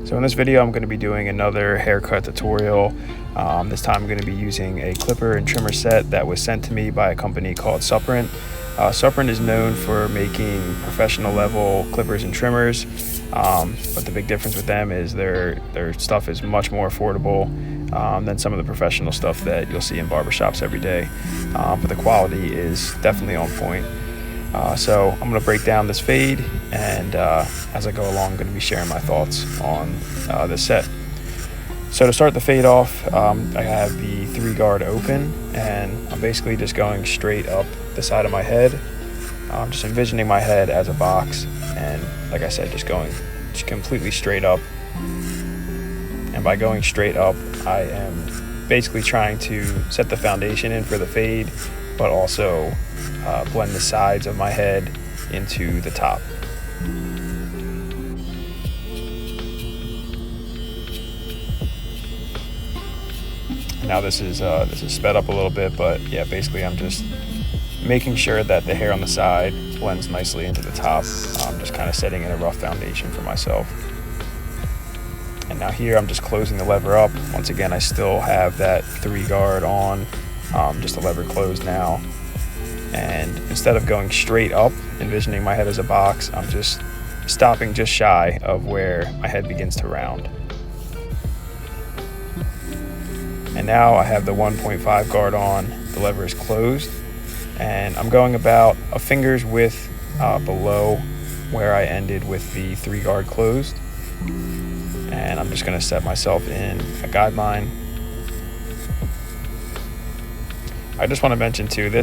So in this video, I'm going to be doing another haircut tutorial. This time I'm going to be using a clipper and trimmer set that was sent to me by a company called Suprent. Suprent is known for making professional level clippers and trimmers, but the big difference with them is their stuff is much more affordable than some of the professional stuff that you'll see in barbershops every day. But the quality is definitely on point. So I'm going to break down this fade, and as I go along, I'm going to be sharing my thoughts on this set. So to start the fade off, I have the 3-guard open, and I'm basically just going straight up the side of my head. I'm just envisioning my head as a box, and like I said, just completely straight up. And by going straight up, I am basically trying to set the foundation in for the fade, but also blend the sides of my head into the top. Now this is sped up a little bit, but yeah, basically I'm just making sure that the hair on the side blends nicely into the top. I'm just kind of setting in a rough foundation for myself. And now here I'm just closing the lever up. Once again, I still have that 3-guard on, just the lever closed now. And instead of going straight up, envisioning my head as a box, I'm just stopping just shy of where my head begins to round. And now I have the 1.5 guard on, the lever is closed, and I'm going about a finger's width below where I ended with the 3-guard closed. And I'm just going to set myself in a guideline. I just want to mention too, the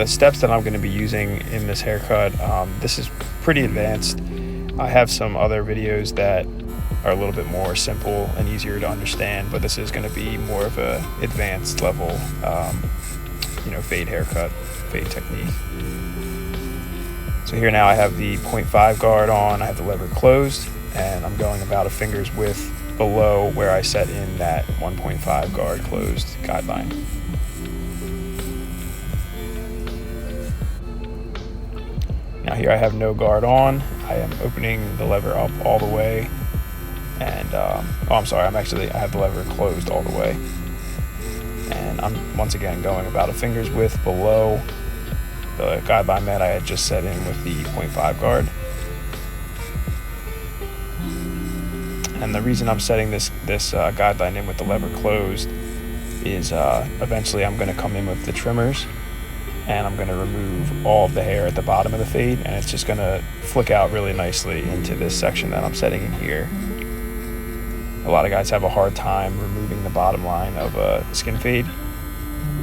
steps that I'm going to be using in this haircut, this is pretty advanced. I have some other videos that are a little bit more simple and easier to understand, but this is going to be more of a advanced level, fade haircut, fade technique. So here now I have the 0.5 guard on, I have the lever closed, and I'm going about a finger's width below where I set in that 1.5 guard closed guideline. Now here I have no guard on. I am opening the lever up all the way, and I have the lever closed all the way, and I'm once again going about a finger's width below the guideline that I had just set in with the 0.5 guard. And the reason I'm setting this guideline in with the lever closed is eventually I'm going to come in with the trimmers, and I'm going to remove all of the hair at the bottom of the fade, and it's just going to flick out really nicely into this section that I'm setting in here. A lot of guys have a hard time removing the bottom line of a skin fade,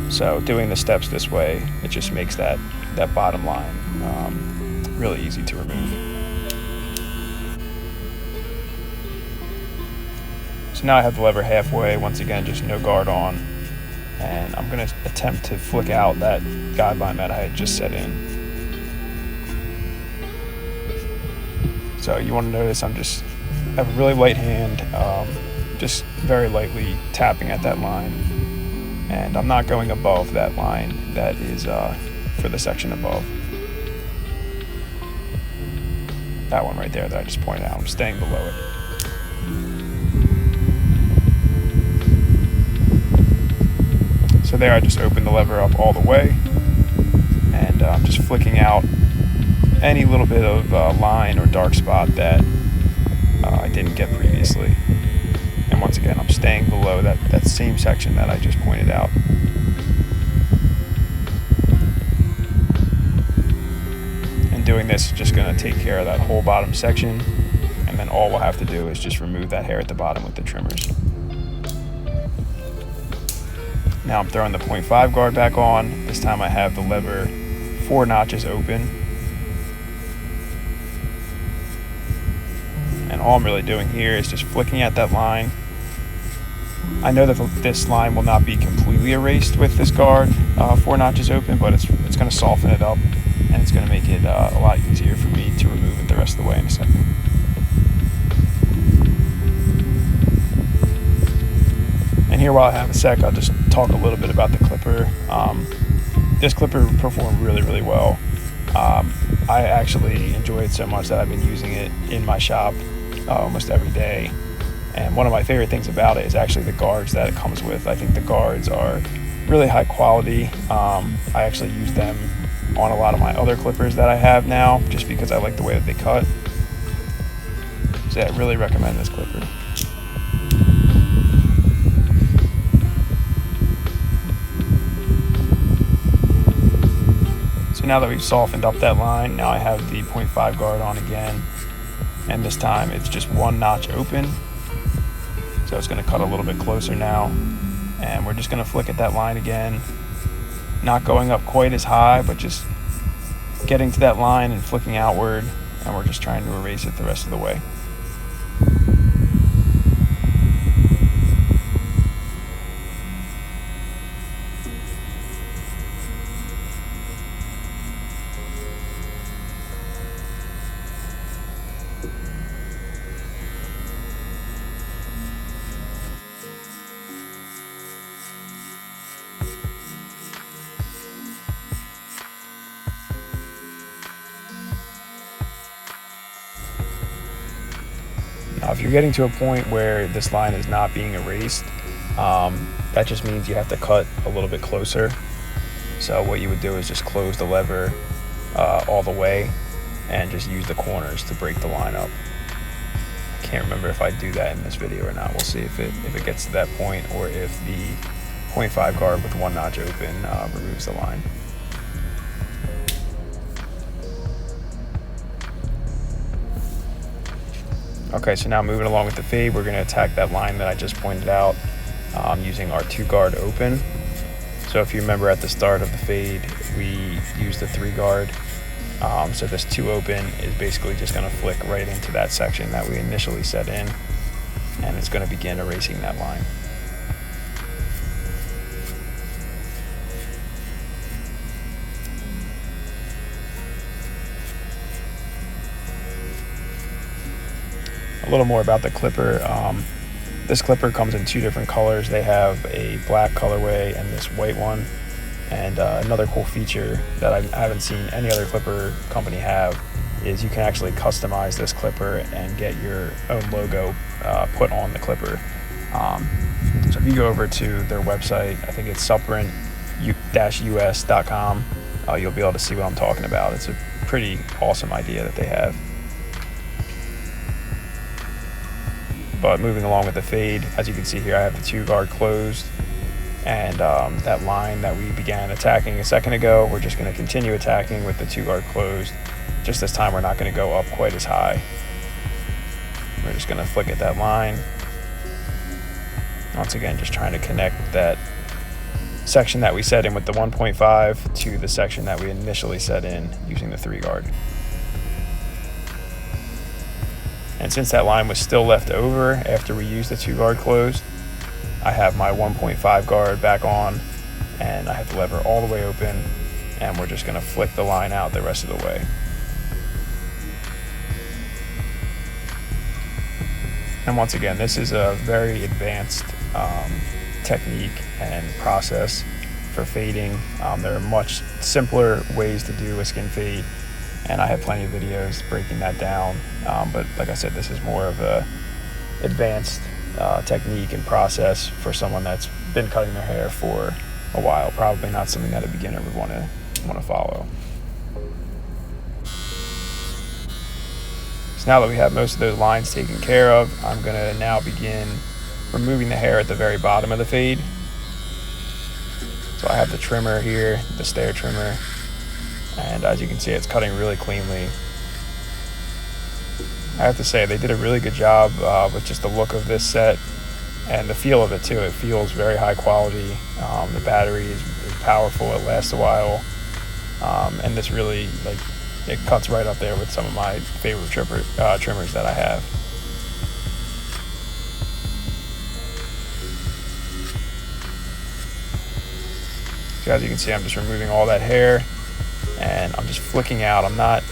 so doing the steps this way, it just makes that bottom line really easy to remove. So now I have the lever halfway, once again just no guard on, and I'm going to attempt to flick out that guideline that I had just set in. So you want to notice I have a really light hand, just very lightly tapping at that line, and I'm not going above that line that is for the section above. That one right there that I just pointed out, I'm staying below it. So there I just opened the lever up all the way, and I'm just flicking out any little bit of line or dark spot that I didn't get previously. And once again, I'm staying below that same section that I just pointed out. And doing this is just going to take care of that whole bottom section, and then all we'll have to do is just remove that hair at the bottom with the trimmers. Now I'm throwing the 0.5 guard back on. This time I have the lever 4 notches open. And all I'm really doing here is just flicking at that line. I know that this line will not be completely erased with this guard 4 notches open, but it's going to soften it up, and it's going to make it a lot easier for me to remove it the rest of the way in a second. And here, while I have a sec, I'll just talk a little bit about the clipper. This clipper performed really, really well. I actually enjoy it so much that I've been using it in my shop almost every day. And one of my favorite things about it is actually the guards that it comes with. I think the guards are really high quality. I actually use them on a lot of my other clippers that I have now, just because I like the way that they cut. So yeah, I really recommend this clipper. So now that we've softened up that line, now I have the 0.5 guard on again, and this time it's just one notch open. So it's going to cut a little bit closer now, and we're just going to flick at that line again, not going up quite as high, but just getting to that line and flicking outward, and we're just trying to erase it the rest of the way. Now, if you're getting to a point where this line is not being erased, that just means you have to cut a little bit closer. So what you would do is just close the lever all the way and just use the corners to break the line up. I can't remember if I do that in this video or not. We'll see if it gets to that point, or if the 0.5 guard with one notch open removes the line. Okay, so now moving along with the fade, we're going to attack that line that I just pointed out using our 2 guard open. So if you remember at the start of the fade, we used the 3 guard. So this 2 open is basically just going to flick right into that section that we initially set in, and it's going to begin erasing that line. A little more about the clipper. This clipper comes in 2 different colors. They have a black colorway and this white one. And another cool feature that I haven't seen any other clipper company have is you can actually customize this clipper and get your own logo put on the clipper. So if you go over to their website, I think it's suprent-us.com, you'll be able to see what I'm talking about. It's a pretty awesome idea that they have. But moving along with the fade, as you can see here, I have the 2 guard closed, and that line that we began attacking a second ago, we're just going to continue attacking with the 2 guard closed. Just this time we're not going to go up quite as high. We're just going to flick at that line. Once again, just trying to connect that section that we set in with the 1.5 to the section that we initially set in using the 3 guard. And since that line was still left over after we used the 2 guard closed, I have my 1.5 guard back on, and I have the lever all the way open, and we're just going to flick the line out the rest of the way. And once again, this is a very advanced technique and process for fading. There are much simpler ways to do a skin fade, and I have plenty of videos breaking that down. But like I said, this is more of a advanced technique and process for someone that's been cutting their hair for a while. Probably not something that a beginner would want to follow. So now that we have most of those lines taken care of, I'm going to now begin removing the hair at the very bottom of the fade. So I have the trimmer here, the Snare trimmer, and as you can see, it's cutting really cleanly. I have to say, they did a really good job with just the look of this set and the feel of it too. It feels very high quality. The battery is powerful, it lasts a while, and this really, it cuts right up there with some of my favorite trimmers that I have. So as you can see, I'm just removing all that hair, and I'm just flicking out. I'm not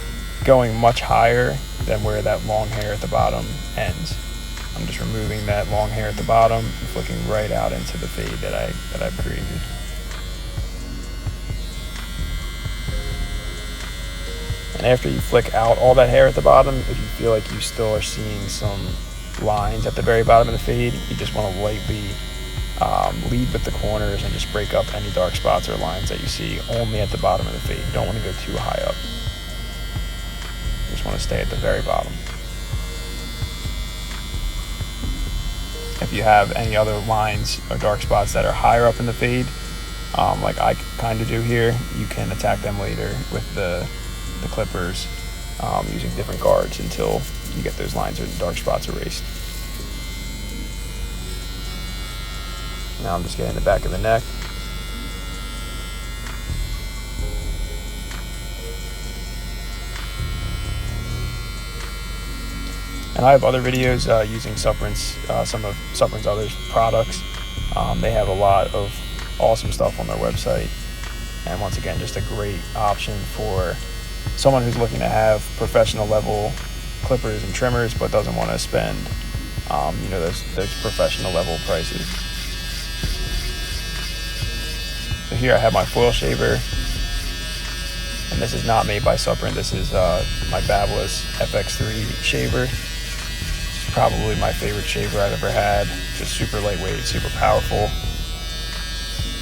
going much higher than where that long hair at the bottom ends. I'm just removing that long hair at the bottom and flicking right out into the fade that I've created. And after you flick out all that hair at the bottom, if you feel like you still are seeing some lines at the very bottom of the fade, you just want to lightly lead with the corners and just break up any dark spots or lines that you see only at the bottom of the fade. You don't want to go too high up. You just want to stay at the very bottom. If you have any other lines or dark spots that are higher up in the fade, like I kind of do here, you can attack them later with the clippers using different guards until you get those lines or dark spots erased. Now I'm just getting the back of the neck. And I have other videos using Suprent's, some of Suprent's other products. They have a lot of awesome stuff on their website. And once again, just a great option for someone who's looking to have professional level clippers and trimmers, but doesn't want to spend, those professional level prices. So here I have my foil shaver, and this is not made by Suprent. This is my Babyliss FX3 shaver. It's probably my favorite shaver I've ever had. Just super lightweight, super powerful.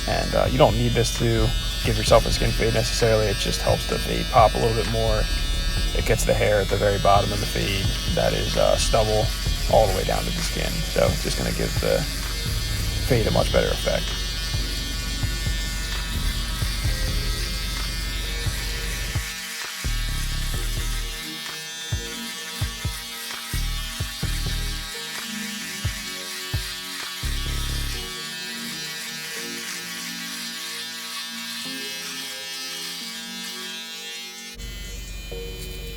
And you don't need this to give yourself a skin fade necessarily. It just helps the fade pop a little bit more. It gets the hair at the very bottom of the fade that is stubble all the way down to the skin. So it's just going to give the fade a much better effect.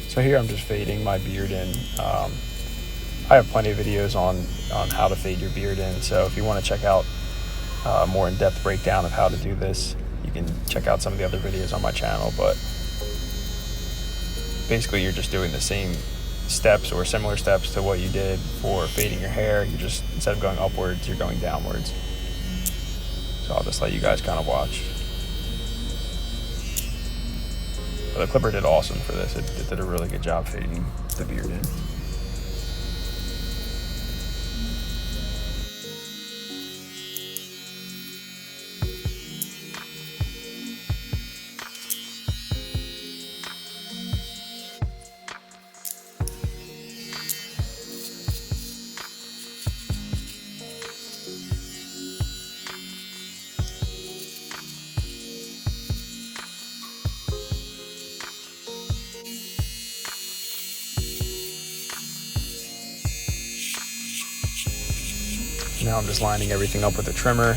So here I'm just fading my beard in. I have plenty of videos on how to fade your beard in, so if you want to check out a more in-depth breakdown of how to do this, you can check out some of the other videos on my channel. But basically you're just doing the same steps or similar steps to what you did for fading your hair. You just, instead of going upwards, you're going downwards. So I'll just let you guys kind of watch. But the clipper did awesome for this. It did a really good job fading the beard in. Now I'm just lining everything up with a trimmer.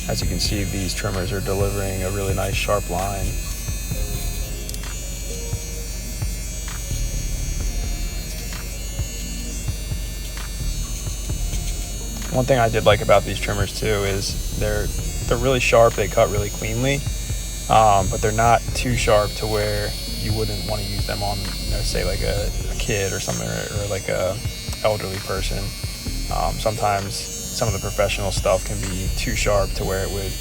As you can see, these trimmers are delivering a really nice sharp line. One thing I did like about these trimmers too is they're really sharp. They cut really cleanly, but they're not too sharp to where you wouldn't want to use them on, say like a kid or something, or like a elderly person. Sometimes some of the professional stuff can be too sharp to where it would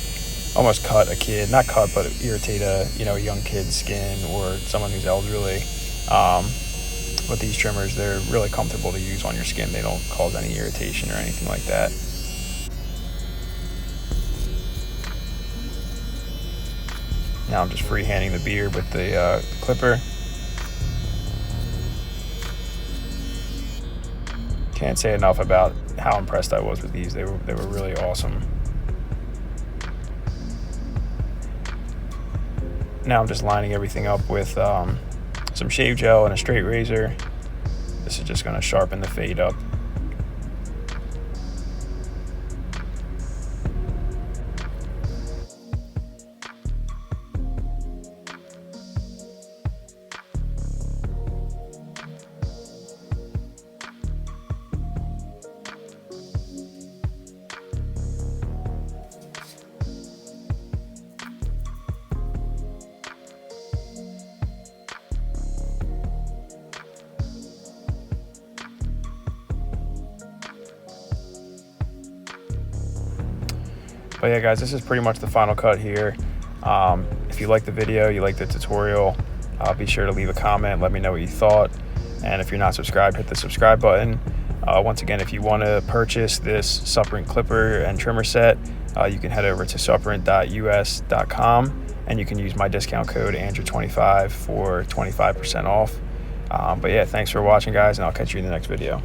almost cut a kid, not cut, but irritate a young kid's skin or someone who's elderly. But these trimmers, they're really comfortable to use on your skin. They don't cause any irritation or anything like that. Now I'm just freehanding the beard with the clipper. Can't say enough about how impressed I was with these. They were really awesome. Now I'm just lining everything up with some shave gel and a straight razor. This is just going to sharpen the fade up. But yeah, guys, this is pretty much the final cut here. If you like the video, you like the tutorial, be sure to leave a comment. Let me know what you thought. And if you're not subscribed, hit the subscribe button. Once again, if you want to purchase this Suprent clipper and trimmer set, you can head over to suprent.us.com, and you can use my discount code Andrew25 for 25% off. But yeah, thanks for watching, guys, and I'll catch you in the next video.